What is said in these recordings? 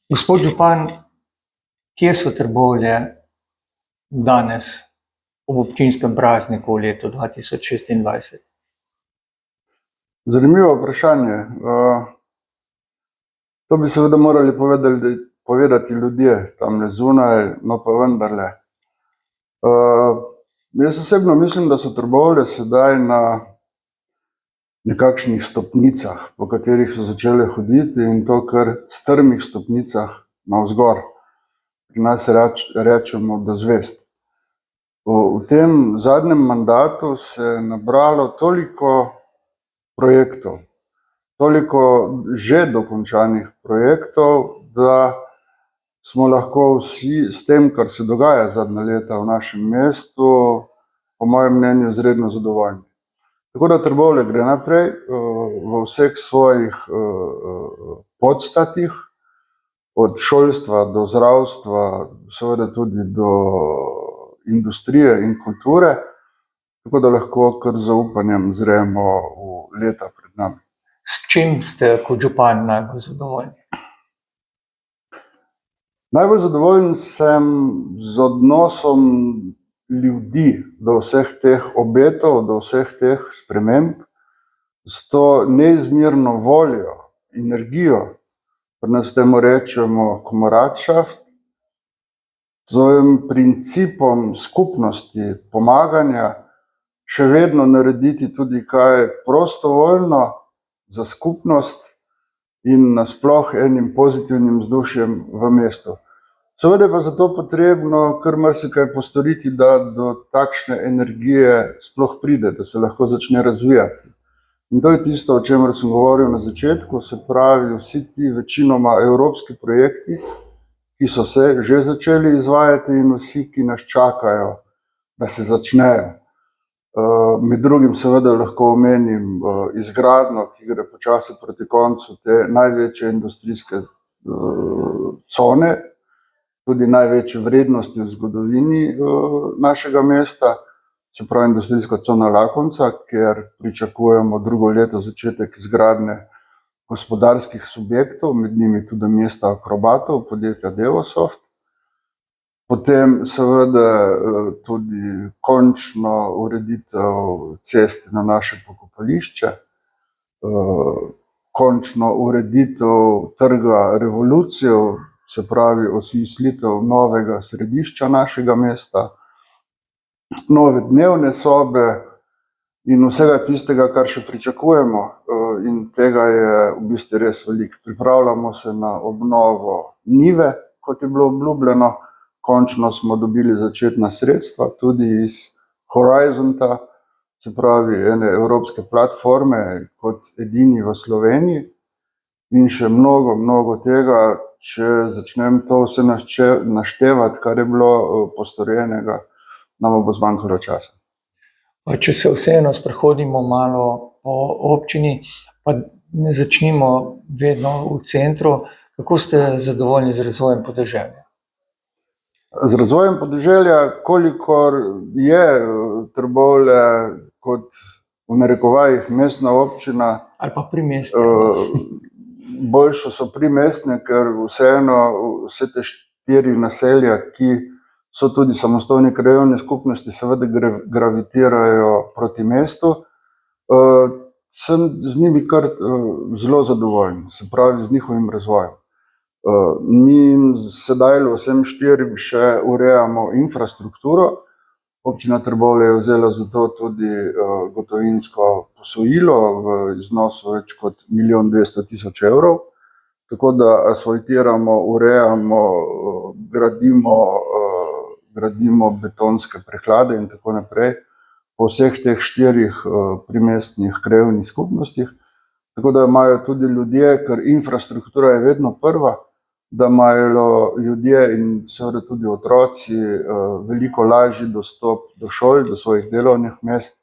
Gospod župan, kje so Trbovlje danes ob občinskem prazniku v letu 2026? Zanimivo vprašanje. To bi seveda morali povedati ljudje tamle zunaj, no pa vendarle. Jaz osebno mislim, da so Trbovlje sedaj na nekakšnih stopnicah, po katerih so začele hoditi, in to kar strmih stopnicah navzgor. Pri nas rečemo do zvezd. V tem zadnjem mandatu se je nabralo toliko projektov, toliko že dokončanih projektov, da smo lahko vsi s tem, kar se dogaja zadnja leta v našem mestu, po mojem mnenju izredno zadovoljni. Tako da Trbovlje gre naprej v vseh svojih podstatih, od šolstva do zdravstva, seveda tudi do industrije in kulture, tako da lahko kar z zaupanjem zremo v leta pred nami. S čim ste kot župan najbolj zadovoljni? Najbolj zadovoljen sem z odnosom ljudi do vseh teh obetov, do vseh teh sprememb, s to neizmerno voljo, energijo, pri nas temu rečemo komaradschaft, s svojim principom skupnosti, pomaganja, še vedno narediti tudi kaj prostovoljno za skupnost in nasploh enim pozitivnim vzdušjem v mestu. Seveda je pa zato potrebno kar marsikaj postoriti, da do takšne energije sploh pride, da se lahko začne razvijati. In to je tisto, o čemer sem govoril na začetku, se pravi vsi ti večinoma evropski projekti, ki so se že začeli izvajati, in vsi, ki nas čakajo, da se začnejo. Med drugim seveda lahko omenim izgradnjo, ki gre počasi proti koncu, te največje industrijske cone, tudi največje vrednosti v zgodovini našega mesta, se pravi industrijska cona Lakonca, kjer pričakujemo drugo leto začetek izgradnje gospodarskih subjektov, med njimi tudi mesta akrobatov, podjetja Devosoft. Potem seveda tudi končno ureditev ceste na naše pokopališče, končno ureditev trga Revolucije, se pravi osmislitev novega središča našega mesta, nove dnevne sobe in vsega tistega, kar še pričakujemo, in tega je v bistvu res veliko. Pripravljamo se na obnovo Nive, kot je bilo obljubljeno, končno smo dobili začetna sredstva tudi iz Horizonta, se pravi ene evropske platforme, kot edini v Sloveniji, in še mnogo tega, če začnem to vse naštevati, kar je bilo postorjenega, nam bo zmanjkalo časa. Če se vseeno sprehodimo malo po občini, pa ne začnimo vedno v centru, kako ste zadovoljni z razvojem podeželja? Z razvojem podeželja, kolikor je Trbovlje kot v narekovajih mestna občina, Ali pa primestne? Boljše so primestne, ker vseeno vse te 4 naselja, ki so tudi samostojne krajevne skupnosti, seveda gravitirajo proti mestu. Sem z njimi kar zelo zadovoljen, se pravi z njihovim razvojem. Mi sedaj vsem 4 še urejamo infrastrukturo. Občina Trbovlje je vzela za to tudi gotovinsko posojilo v iznosu več kot 1 200 000 evrov, tako da asfaltiramo, urejamo, gradimo betonske preklade in tako naprej po vseh teh 4 primestnih krajevnih skupnostih, tako da imajo tudi ljudje, ker infrastruktura je vedno prva, da imajo ljudje in seveda tudi otroci veliko lažji dostop do šol, do svojih delovnih mest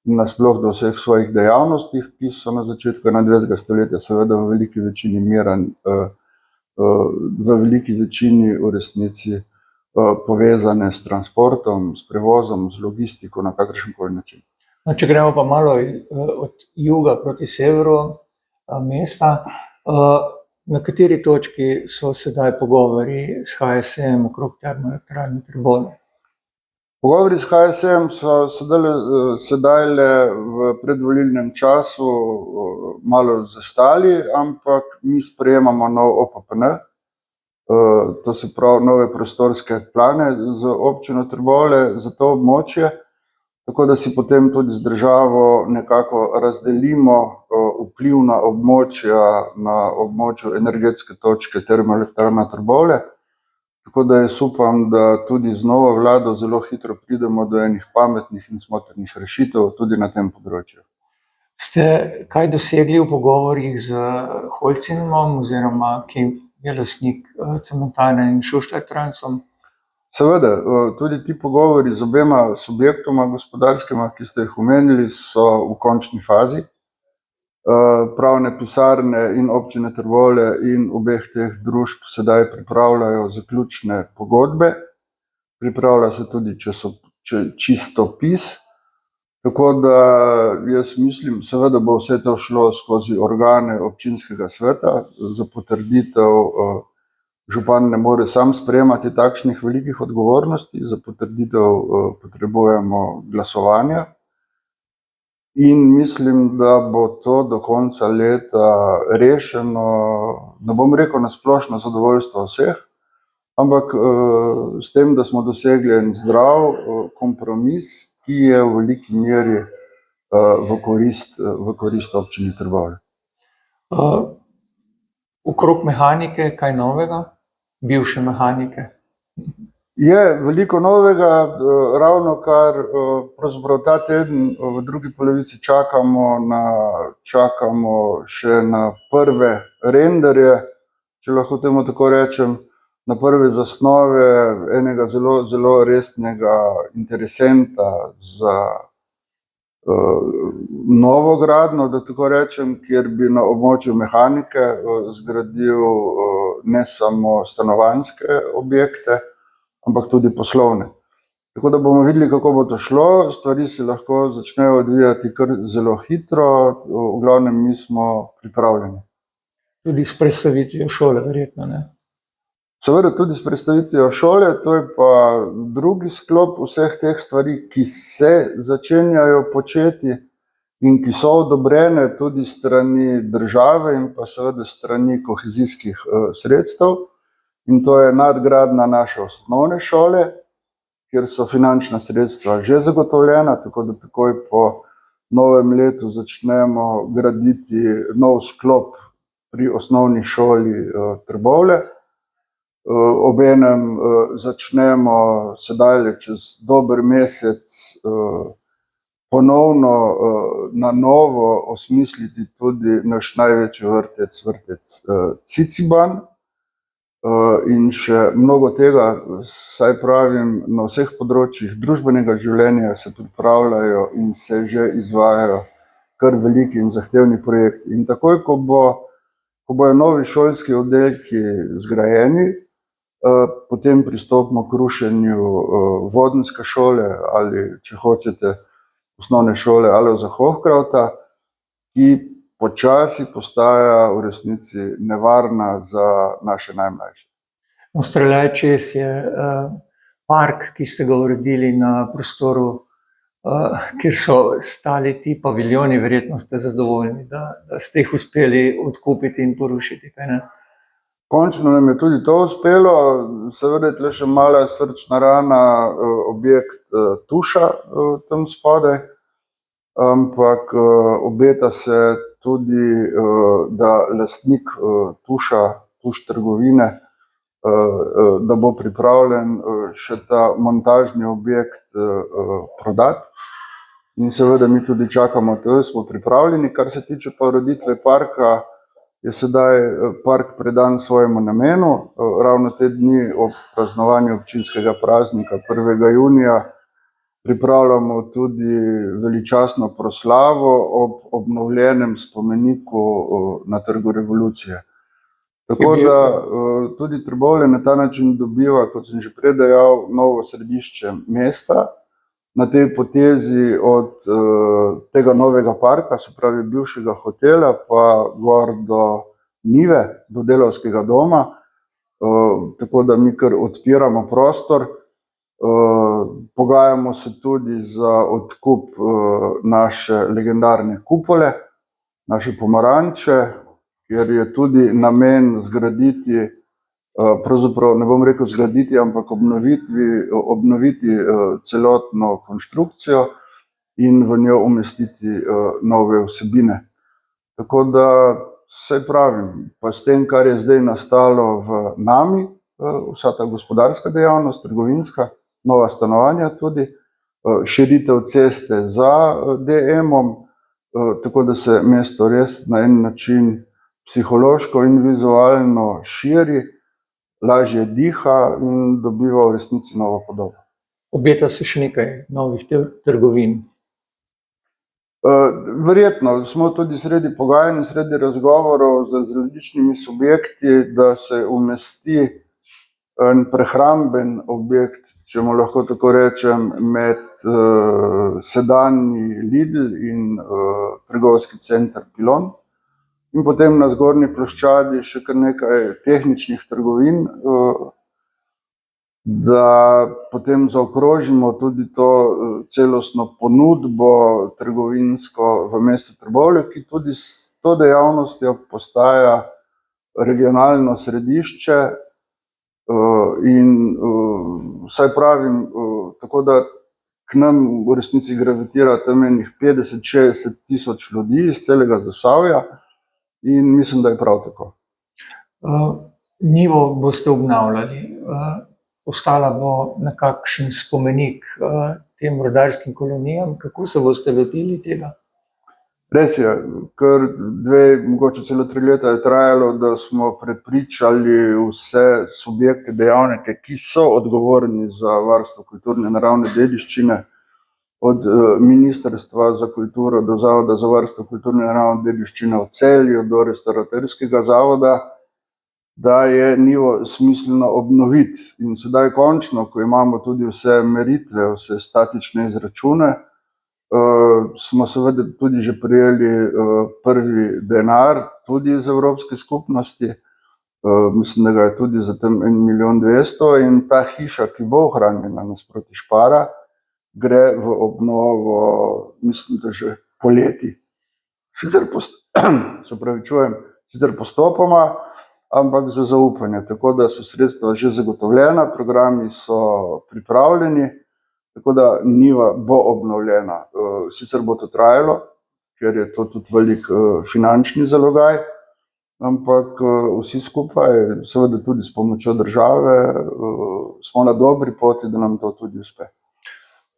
in nasploh do vseh svojih dejavnosti, ki so na začetku 21. stoletja seveda v veliki večini v resnici povezane s transportom, s prevozom, z logistiko na kakršenkoli način. Če gremo pa malo od juga proti severu mesta, Na kateri točki so sedaj pogovori s HSM okrog termoelektrarne Trbovlje? Pogovori s HSM so sedaj le v predvolilnem času malo zastali, ampak mi sprejemamo nov OPPN, to se pravi nove prostorske plane z občino Trbovlje za to območje, tako da si potem tudi z državo nekako razdelimo vplivna območja na območju energetske točke termoelektrarna Trbovlje. Tako da jaz upam, da tudi z novo vlado zelo hitro pridemo do enih pametnih in smotrnih rešitev tudi na tem področju. Ste kaj dosegli v pogovorih z Holcimom oziroma ki je lastnik cementarne in Šuštar Transom? Seveda, tudi ti pogovori z obema subjektoma gospodarskima, ki ste jih omenili, so v končni fazi. Pravne pisarne in občine Trbovlje in obeh teh družb sedaj pripravljajo zaključne pogodbe, pripravlja se tudi čistopis, tako da jaz mislim, seveda bo vse to šlo skozi organe občinskega sveta, za potrditev župan ne more sam sprejemati takšnih velikih odgovornosti, za potrditev potrebujemo glasovanja. In mislim, da bo to do konca leta rešeno, ne bom rekel na splošno zadovoljstvo vseh, ampak s tem, da smo dosegli en zdrav kompromis, ki je v veliki meri v korist občini Trbovlje. Okrog mehanike kaj novega? Bivše mehanike? Je veliko novega, ravnokar pravzaprav ta teden v drugi polovici čakamo še na prve renderje, če lahko temu tako rečem, na prve zasnove enega zelo resnega interesenta za novogradnjo, da tako rečem, kjer bi na območju mehanike zgradil ne samo stanovanjske objekte, ampak tudi poslovne. Tako da bomo videli, kako bo to šlo, stvari se lahko začnejo odvijati kar zelo hitro, v glavnem mi smo pripravljeni. Tudi s predstavitvijo šole verjetno, ne? Seveda tudi s predstavitvijo šole, to je pa drugi sklop vseh teh stvari, ki se začenjajo početi in ki so odobrene tudi strani države in pa seveda strani kohezijskih sredstev. In to je nadgradnja naše osnovne šole, kjer so finančna sredstva že zagotovljena, tako da takoj po novem letu začnemo graditi nov sklop pri osnovni šoli Trbovlje. Obenem začnemo sedaj čez dober mesec ponovno na novo osmisliti tudi naš največji vrtec, vrtec Ciciban. In še mnogo tega, saj pravim, na vseh področjih družbenega življenja se pripravljajo in se že izvajajo kar veliki in zahtevni projekti. In takoj, ko bojo novi šolski oddelki zgrajeni, potem pristopimo k rušenju vodenske šole ali, če hočete, osnovne šole Alojza Hohkrauta, ki počasi postaja v resnici nevarna za naše najmlajše. Streljajčez je park, ki ste ga uredili na prostoru, kjer so stali ti paviljoni, verjetno ste zadovoljni, da ste jih uspeli odkupiti in porušiti, kaj ne? Končno nam je tudi to uspelo, seveda je tle še mala srčna rana, objekt Tuša tam spodaj, ampak obeta se tudi, da lastnik Tuša, Tuš trgovine, da bo pripravljen še ta montažni objekt prodati. In seveda mi tudi čakamo, da smo pripravljeni. Kar se tiče pa ureditve parka, je sedaj park predan svojemu namenu. Ravno te dni ob praznovanju občinskega praznika 1. junija pripravljamo tudi veličastno proslavo ob obnovljenem spomeniku na Trgu revolucije. Tako da tudi Trbovlje na ta način dobiva, kot sem že prej dejal, novo središče mesta. Na tej potezi od tega novega parka, se pravi bivšega hotela, pa gor do njive do delavskega doma, tako da mi kar odpiramo prostor. Pogajamo se tudi za odkup naše legendarne kupole, naše pomaranče, kjer je tudi namen zgraditi, pravzaprav ne bom rekel zgraditi, ampak obnoviti celotno konštrukcijo in v njo umestiti nove vsebine. Tako da, saj pravim, pa s tem, kar je zdaj nastalo v nami, vsa ta gospodarska dejavnost, trgovinska, nova stanovanja tudi, širitev ceste za DM-om, tako da se mesto res na en način psihološko in vizualno širi, lažje diha in dobiva v resnici novo podobo. Obeta se še nekaj novih trgovin. Verjetno smo tudi sredi pogajanj, sredi razgovorov z različnimi subjekti, da se umesti en prehramben objekt, če mu lahko tako rečem, med sedanji Lidl in trgovski center Pilon. In potem na zgornji ploščadi še kar nekaj tehničnih trgovin, da potem zaokrožimo tudi to celostno ponudbo trgovinsko v mestu Trbovlje, ki tudi s to dejavnostjo postaja regionalno središče. In vsaj pravim, tako da k nam v resnici gravitira tam enih 50-60 tisoč ljudi iz celega Zasavja in mislim, da je prav tako. Njivo boste obnavljali, postala bo nekakšen spomenik tem rudarskim kolonijam. Kako se boste lotili tega? Res je, kar 2, mogoče celo 3 leta je trajalo, da smo prepričali vse subjekte, dejavnike, ki so odgovorni za varstvo kulturne naravne dediščine, od Ministrstva za kulturo do Zavoda za varstvo kulturne naravne dediščine v Celju do Restavratorskega zavoda, da je njivo smiselno obnoviti. In sedaj končno, ko imamo tudi vse meritve, vse statične izračune, smo seveda tudi že prejeli prvi denar tudi iz Evropske skupnosti, mislim, da ga je tudi za tam 1 milijon 200, in ta hiša, ki bo ohranjena nasproti Špara, gre v obnovo, mislim, da že poleti. Sicer postopoma, ampak za zaupanje, tako da so sredstva že zagotovljena, programi so pripravljeni, tako da njiva bo obnovljena. Sicer bo to trajalo, ker je to tudi velik finančni zalogaj, ampak vsi skupaj, seveda tudi s pomočjo države, smo na dobri poti, da nam to tudi uspe.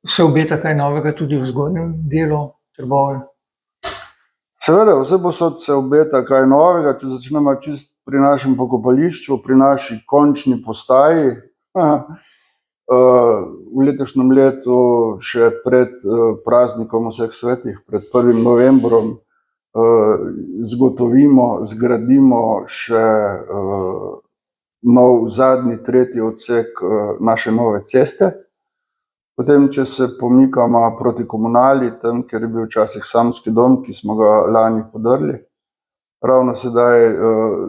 Se obeta kaj novega tudi v zgornjem delu Trbovelj? Seveda, vsepovsod se obeta kaj novega. Če začnemo čisto pri našem pokopališču, pri naši končni postaji. V letošnjem letu, še pred praznikom vseh svetih, pred 1. novembrom, zgradimo še nov zadnji, 3. odsek naše nove ceste. Potem, če se pomikamo proti Komunali, tam, kjer je bil včasih samski dom, ki smo ga lani podrli, ravno sedaj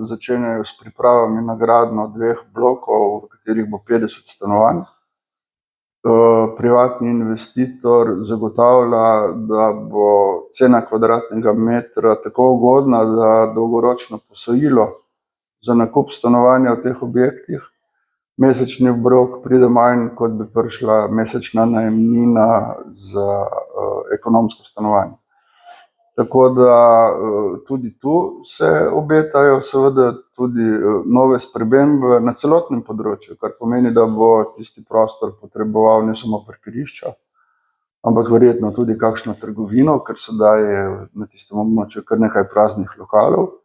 začenjajo s pripravami na gradnjo 2 blokov, v katerih bo 50 stanovanj. Privatni investitor zagotavlja, da bo cena kvadratnega metra tako ugodna, da dolgoročno posojilo za nakup stanovanja v teh objektih, mesečni obrok pride manj, kot bi prišla mesečna najemnina za ekonomsko stanovanje. Tako da tudi tu se obetajo seveda tudi nove spremembe na celotnem področju, kar pomeni, da bo tisti prostor potreboval ne samo parkirišča, ampak verjetno tudi kakšno trgovino, ker sedaj je na tistem območju kar nekaj praznih lokalov.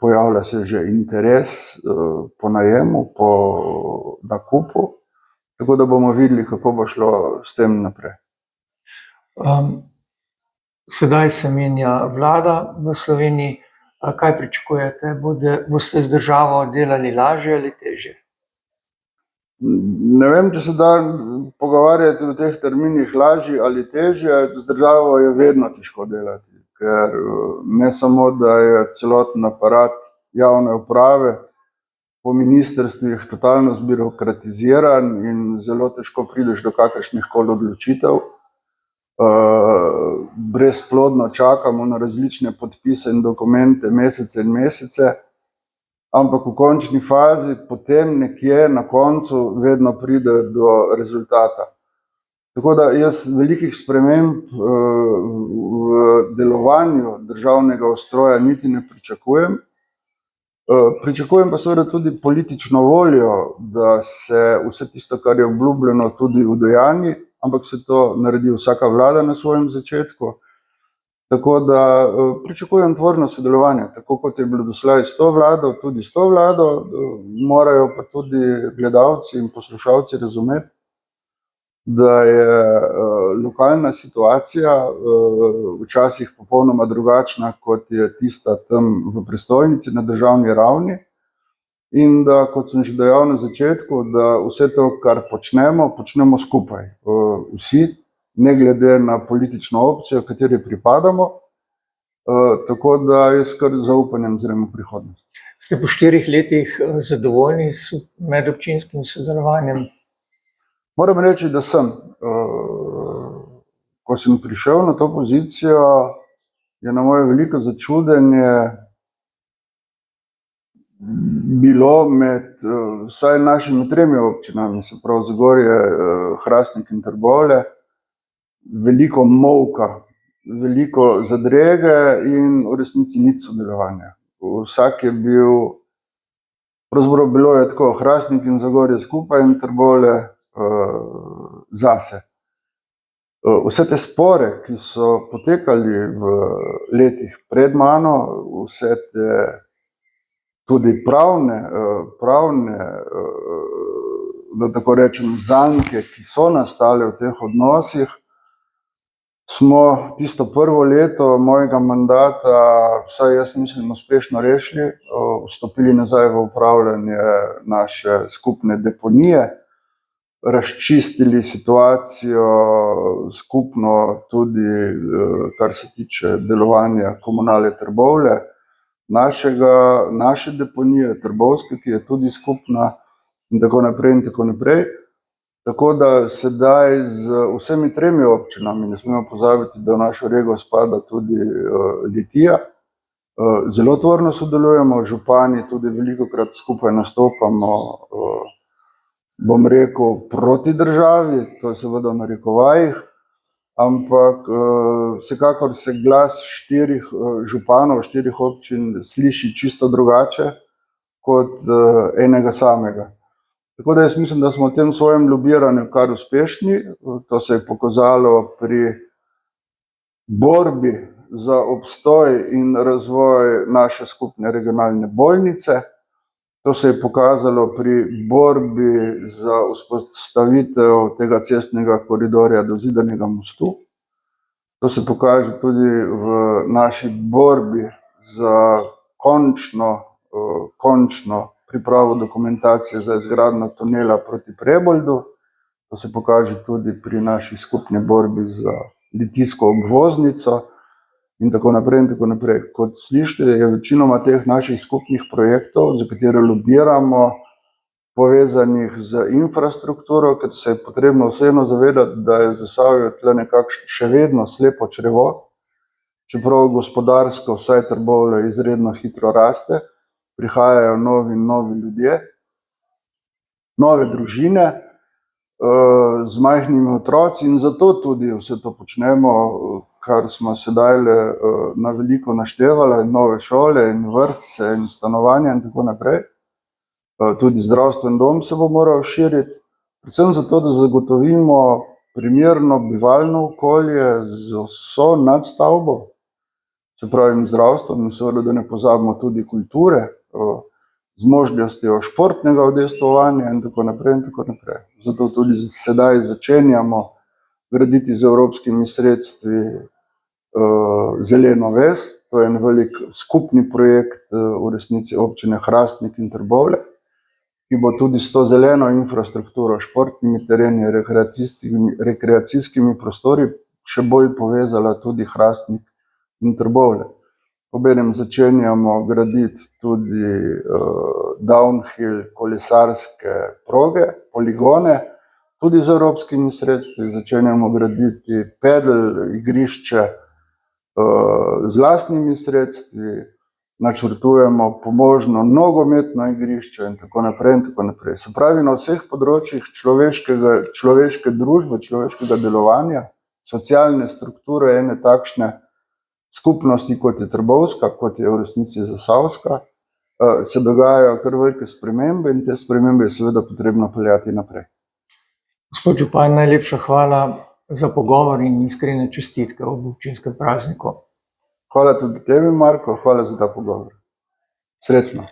Pojavlja se že interes po najemu, po nakupu, tako da bomo videli, kako bo šlo s tem naprej. Sedaj se menja vlada v Sloveniji. Kaj pričakujete? Boste z državo delali lažje ali težje? Ne vem, če se da pogovarjati v teh terminih lažje ali težje. Z državo je vedno težko delati, ker ne samo, da je celoten aparat javne uprave po ministrstvih totalno zbirokratiziran in zelo težko prideš do kakršnih koli odločitev. Brezplodno čakamo na različne podpise in dokumente mesece in mesece, ampak v končni fazi potem nekje na koncu vedno pride do rezultata. Tako da jaz velikih sprememb v delovanju državnega ustroja niti ne pričakujem. Pričakujem pa seveda tudi politično voljo, da se vse tisto, kar je obljubljeno, tudi udejanji, ampak se to naredi vsaka vlada na svojem začetku. Tako da pričakujem tvorno sodelovanje, tako kot je bilo doslej s to vlado, tudi s to vlado. Morajo pa tudi gledalci in poslušalci razumeti, da je lokalna situacija včasih popolnoma drugačna, kot je tista tam v prestolnici na državni ravni, in da, kot sem že dejal na začetku, da vse to, kar počnemo skupaj. Vsi, ne glede na politično opcijo, kateri pripadamo, tako da jaz kar z zaupanjem zrem v prihodnost. Ste po 4 letih zadovoljni s medobčinskim sodelovanjem? Moram reči, da sem. Ko sem prišel na to pozicijo, je na moje veliko začudenje bilo med vsaj našimi 3 občinami, se pravi Zagorje, Hrastnik in Trbovlje, veliko molka, veliko zadrege in v resnici nič sodelovanja. Vsak je bil, pravzaprav bilo je tako, Hrastnik in Zagorje skupaj in Trbovlje zase. Vse te spore, ki so potekali v letih pred mano, vse te tudi pravne, da tako rečem, zanke, ki so nastale v teh odnosih, smo tisto prvo leto mojega mandata, vsaj jaz mislim, uspešno rešili, vstopili nazaj v upravljanje naše skupne deponije, razčistili situacijo skupno tudi, kar se tiče delovanja Komunale Trbovlje, naše deponije, Trbovske, ki je tudi skupna, in tako naprej in tako naprej. Tako da sedaj z vsemi 3 občinami, ne smemo pozabiti, da v našo rego spada tudi Litija, zelo tvorno sodelujemo, župani tudi velikokrat skupaj nastopamo, bom rekel, proti državi, to je seveda v narekovajih, ampak vsekakor se glas 4 županov, 4 občin sliši čisto drugače kot enega samega. Tako da jaz mislim, da smo v tem svojem lobiranju kar uspešni. To se je pokazalo pri borbi za obstoj in razvoj naše skupne regionalne bolnice. To se je pokazalo pri borbi za vzpostavitev tega cestnega koridorja do Zidanega mostu. To se pokaže tudi v naši borbi za končno pripravo dokumentacije za izgradnjo tunela proti Preboldu. To se pokaže tudi pri naši skupni borbi za litijsko obvoznico in tako naprej in tako naprej. Kot slišite, je večinoma teh naših skupnih projektov, za katere lobiramo, povezanih z infrastrukturo, ker se je potrebno vseeno zavedati, da je Zasavje tle nekako še vedno slepo črevo, čeprav gospodarsko vsaj Trbovlje izredno hitro raste, prihajajo novi ljudje, nove družine z majhnimi otroci in zato tudi vse to počnemo, kar smo sedaj na veliko naštevali, nove šole in vrtce in stanovanja in tako naprej. Tudi zdravstveni dom se bo moral širiti, predvsem zato, da zagotovimo primerno bivalno okolje z vso nadstavbo, se pravi zdravstvom in seveda, da ne pozabimo tudi kulture, z možnostjo športnega udejstvovanja in tako naprej in tako naprej. Zato tudi sedaj začenjamo graditi z evropskimi sredstvi zeleno ves. To je en velik skupni projekt v resnici občine Hrastnik in Trbovlje, ki bo tudi s to zeleno infrastrukturo, športnimi tereni, rekreacijskimi prostori še bolj povezala tudi Hrastnik in Trbovlje. Obenem začenjamo graditi tudi downhill kolesarske proge, poligone, tudi z evropskimi sredstvi. Začenjamo graditi pedal igrišče z lastnimi sredstvi, načrtujemo pomožno nogometno igrišče in tako naprej in tako naprej. Se pravi, na vseh področjih človeške družbe, človeškega delovanja, socialne strukture ene takšne skupnosti, kot je Trbovska, kot je v resnici Zasavska, se dogajajo kar velike spremembe in te spremembe je seveda potrebno peljati naprej. Gospod župan, najlepša hvala za pogovor in iskrene čestitke ob občinskem prazniku. Hvala tudi tebi, Marko, hvala za ta pogovor. Srečno.